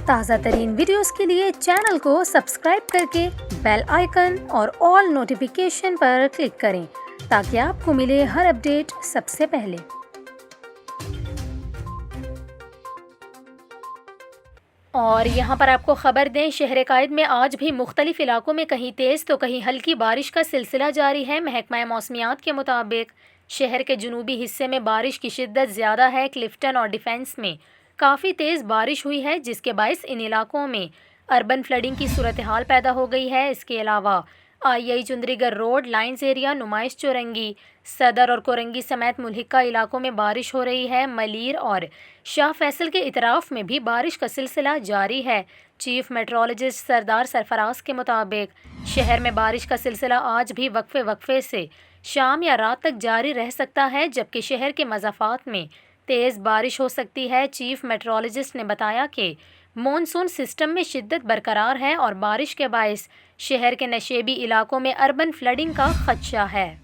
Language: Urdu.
تازہ ترین ویڈیوز کے لیے چینل کو سبسکرائب کر کے بیل آئیکن اور آل نوٹیفیکیشن پر کلک کریں تاکہ آپ کو ملے ہر اپڈیٹ سب سے پہلے۔ اور یہاں پر آپ کو خبر دیں، شہر قائد میں آج بھی مختلف علاقوں میں کہیں تیز تو کہیں ہلکی بارش کا سلسلہ جاری ہے۔ محکمہ موسمیات کے مطابق شہر کے جنوبی حصے میں بارش کی شدت زیادہ ہے۔ کلفٹن اور ڈیفنس میں کافی تیز بارش ہوئی ہے، جس کے باعث ان علاقوں میں اربن فلڈنگ کی صورتحال پیدا ہو گئی ہے۔ اس کے علاوہ آئی چندری گڑھ روڈ، لائنز ایریا، نمائش چورنگی، صدر اور کورنگی سمیت ملحقہ علاقوں میں بارش ہو رہی ہے۔ ملیر اور شاہ فیصل کے اطراف میں بھی بارش کا سلسلہ جاری ہے۔ چیف میٹرولوجسٹ سردار سرفراز کے مطابق شہر میں بارش کا سلسلہ آج بھی وقفے وقفے سے شام یا رات تک جاری رہ سکتا ہے، جبکہ شہر کے مضافات میں تیز بارش ہو سکتی ہے۔ چیف میٹرولوجسٹ نے بتایا کہ مونسون سسٹم میں شدت برقرار ہے اور بارش کے باعث شہر کے نشیبی علاقوں میں اربن فلڈنگ کا خدشہ ہے۔